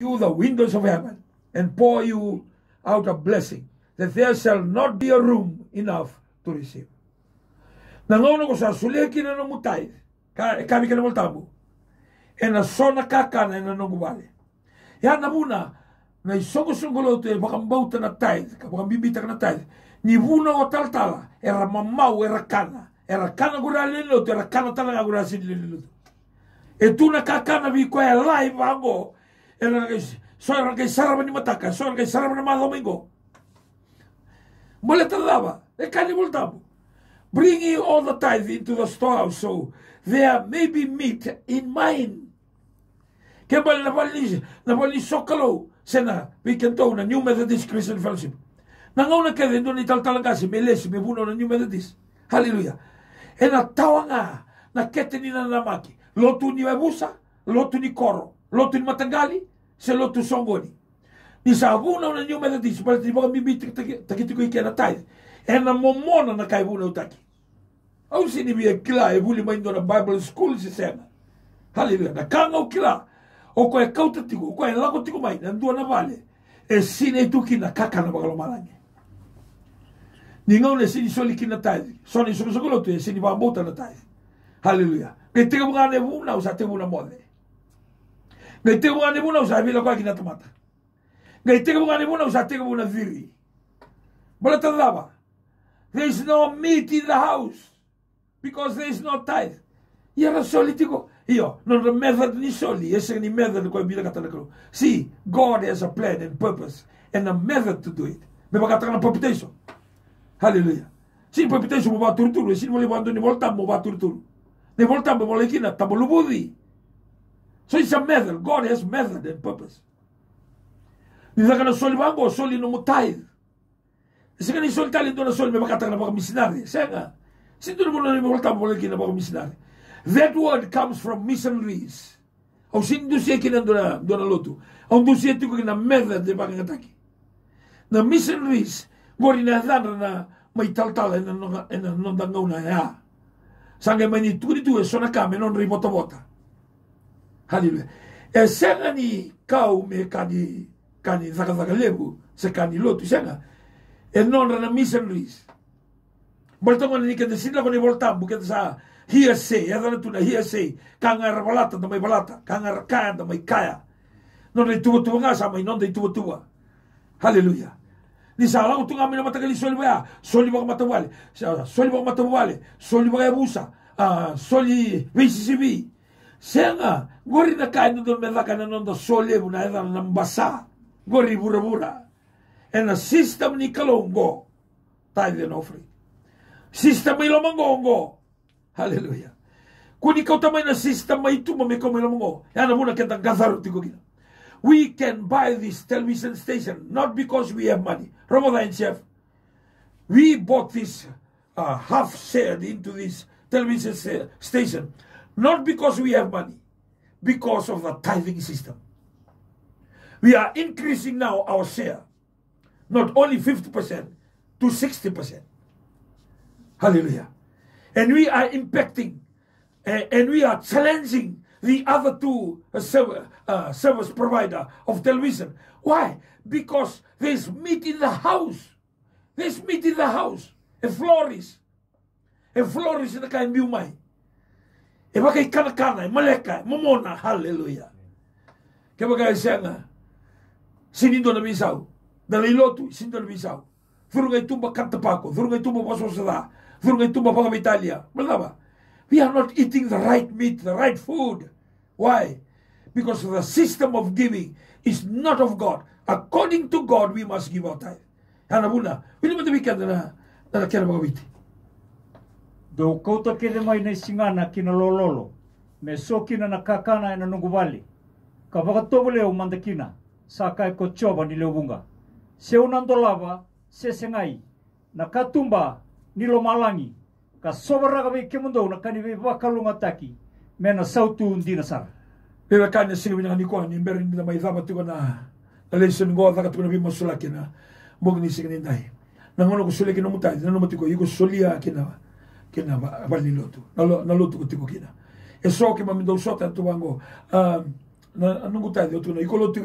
you the windows of heaven and pour you out a blessing, that there shall not be a room enough to receive. Nangono ko sa suleki na namutay, kami ka namal tabu, e na sona kakana na nangubali. Yan na muna, na isongo-songolo to, bakambauta na tayo, bakambibita ka na tayo, ni vuna o taltala, era mamau, era kana gurali nilo, era kana talaga gurasi nilo. E tu na kakana vi ko e live ango, era so era kay sarap ni mataka, so era kay sarap na mga domingo. Mula talaba, e kani multabo. Bringing all the tithe into the storehouse, so there may be meat in mine. Kebal na bali sokalo, sena, we can talk na New Methodist Christian Fellowship. Nangauna ka din doon italtalang kasi, may les, may buno na New Methodist. Hallelujah. E na tawa nga, na kete ni na namaki. Lotu ni Webusa, lotu ni Koro, lotu ni Matangali, se lotu Songoni. Ni sa buno na New Methodist, pala ti baka bibiti takitiko ike na tayo. E na momona na kay buno utaki. Au sinibiya kila, e buli maindo na Bible School si sena. Hallelujah. Na kangaw kila, o koe kautatiko, o koe lakotiko mai, nandua na vale. E sine tuki na kaka na bakalomalangi. Ningaw na sini soli kina tayo. Soni sukusukolo tu, e sini bambota na tayo. Hallelujah. Ngai tega mga nebuna, usa te muna mode. Ngai tega mga nebuna, usa vila kwa kina tomata. Ngai tega mga nebuna, usa tega muna viri. Balata lava. There is no meat in the house, because there is no tithe. Yara soli tiko. Io, non the method ni soli, ese ni method ko bila kata nakalo. See, God has a plan and purpose and a method to do it. Me bakata na palpitation. Hallelujah. Si palpitation mo ba turturu, si mo le bando ni volta mo ba turturu. Ni volta mo le kina tabulubudi. So it's a method. God has method and purpose. Ni zakana soli bango, soli no mutay. Ese kani soli tali do na soli me bakata na baka missionary. Senga. Si do mo na ni volta mo le kina baka missionary. That word comes from missionaries. Au sindu siya kinandona lotu. Au ndu siya tiko kina method de pangataki. Na missionaries gori na dana na may taltala na nondangaw na ya. Sangay may ni tu sona kame non ribota-bota. Hallelujah. E senga ni kau me kani zaka-zaka-lebu sa kani lotu senga. E non na missionaries. Baltongan ni kada sila ko ni voltambu kada sa hearsay, na tuna hearsay, kanga balata na may balata, kanga kaya na may kaya. Non ay tuwa-tuwa nga sa may non ay tuwa-tuwa. Hallelujah. Ni sa lang tunga na matagal soli ba? Soli ba matawali? Soli ba matawali? Soli ba busa? Soli VCCB. Senga, gori na kaya na doon melaka na non da soli mo na edan nambasa. Gori bura-bura. And a system ni kalongo, tithe and offering. System may lamangongo. Hallelujah. Kung ikaw tamay na system may ito, mamikaw may lamango. Yan na muna kitang gatharo tigo gina. We can buy this television station not because we have money. Ramadan chef, we bought this half share into this television station not because we have money, because of the tithing system. We are increasing now our share, not only 50% to 60%. Hallelujah. And we are impacting and we are challenging the other two service provider of television. Why? Because there's meat in the house. There's meat in the house. A flourish. A flourish na kay miumay. E bakay kanakana, maleka, momona. Hallelujah. Kaya bagay siya nga, sinindo na misaw. Dalilotu, sinindo na misaw. Thuro ngay tumba kantapako. Thuro ngay tumba pasosada. Thuro ngay tumba pangabitalia. Malaba. We are not eating the right meat, the right food. Why? Because the system of giving is not of God. According to God, we must give our tithe. Hana buna, wili mo tabikan na kaya mga witi. Do kouta kere mai na singana kina lololo. Me so kina nakakana na nungubali. Kapag tobole o mandakina, sakai ko choba ni leubunga. Se unandolava, se sengai, nakatumba ni lomalangi. Ka sobra kami kemundo na kanibi bakalungataki mena sautu dinasar. Pero kanya sige nga ni ko ni meron na may dapat ko na lesson go ata ko na bimasulaki na bog ni sige ninday. Nangono ko sulaki no mutay na numati ko iko solia kina baliloto. Naloto ko tiko kina. E so ke mamindo sota tuwango anong gutay to na iko loto